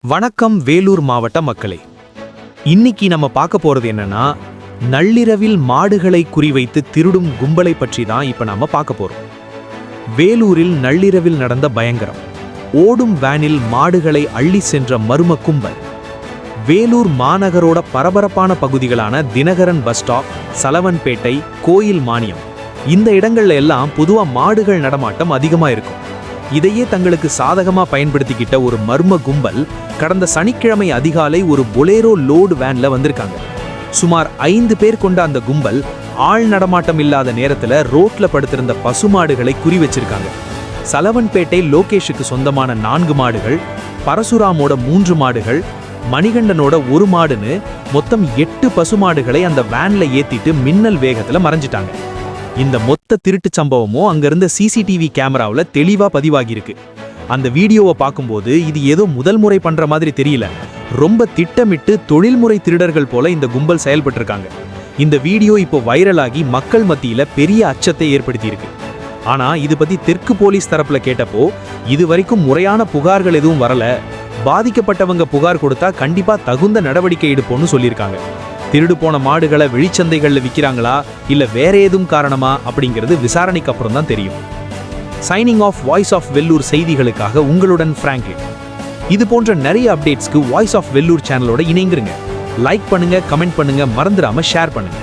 வணக்கம் வேலூர் மாவட்ட மக்களே. இன்னைக்கு நம்ம பார்க்க போறது என்னன்னா, நள்ளிரவில் மாடுகளை குறிவைத்து திருடும் கும்பலை பற்றி தான் இப்ப நாம பார்க்க போறோம். வேலூரில் நள்ளிரவில் நடந்த பயங்கரம். ஓடும் வேனில் மாடுகளை அள்ளி சென்ற மர்ம கும்பல். வேலூர் மாநகரோட பரபரப்பான பகுதிகளான தினகரன் பஸ் ஸ்டாப், சலவன்பேட்டை, கோயில் மானியம், இந்த இடங்கள்ல எல்லாம் பொதுவா மாடுகள் நடமாட்டம் அதிகமா இருக்கும். இதையே தங்களுக்கு சாதகமா பயன்படுத்திக்கிட்ட ஒரு மர்ம கும்பல் கடந்த சனிக்கிழமை அதிகாலை ஒரு பொலேரோ லோடு வேன்ல வந்திருக்காங்க. சுமார் 5 பேர் கொண்ட அந்த கும்பல் ஆள் நடமாட்டம் இல்லாத நேரத்துல ரோட்ல படுத்திருந்த பசுமாடுகளை குறி வச்சிருக்காங்க. சலவன்பேட்டை லோகேஷுக்கு சொந்தமான 4 மாடுகள், பரசுராமோட 3 மாடுகள், மணிகண்டனோட 1 மாடுன்னு மொத்தம் 8 பசுமாடுகளை அந்த வேன்ல ஏத்திட்டு மின்னல் வேகத்துல மறைஞ்சிட்டாங்க. இந்த மொத்த திருட்டு சம்பவமும் அங்கிருந்த சிசிடிவி கேமராவில் தெளிவா பதிவாகியிருக்கு. அந்த வீடியோவை பார்க்கும்போது இது ஏதோ முதல் முறை பண்ற மாதிரி தெரியல. ரொம்ப திட்டமிட்டு தொழில்முறை திருடர்கள் போல இந்த கும்பல் செயல்பட்டு இருக்காங்க. இந்த வீடியோ இப்போ வைரலாகி மக்கள் மத்தியில பெரிய அச்சத்தை ஏற்படுத்தி இருக்கு. ஆனா இது பத்தி தெற்கு போலீஸ் தரப்புல கேட்டப்போ இது வரைக்கும் முறையான புகார்கள் எதுவும் வரல, பாதிக்கப்பட்டவங்க புகார் கொடுத்தா கண்டிப்பா தகுந்த நடவடிக்கை எடுப்போம்னு சொல்லியிருக்காங்க. திருடு போன மாடுகளை வெளிச்சந்தைகள்ல விற்கிறாங்களா இல்ல வேற ஏதும் காரணமா அப்படிங்கிறது விசாரணைக்கு அப்புறம் தான் தெரியும். Signing off voice of Vellore செய்திகளுக்காக உங்களுடன் பிராங்க்லின். இது போன்ற நிறைய அப்டேட்ஸ்க்கு வாய்ஸ் ஆஃப் வெல்லூர் சேனலோட இணைந்துருங்க. லைக் பண்ணுங்க, கமெண்ட் பண்ணுங்க, மறந்துடாம ஷேர் பண்ணுங்க.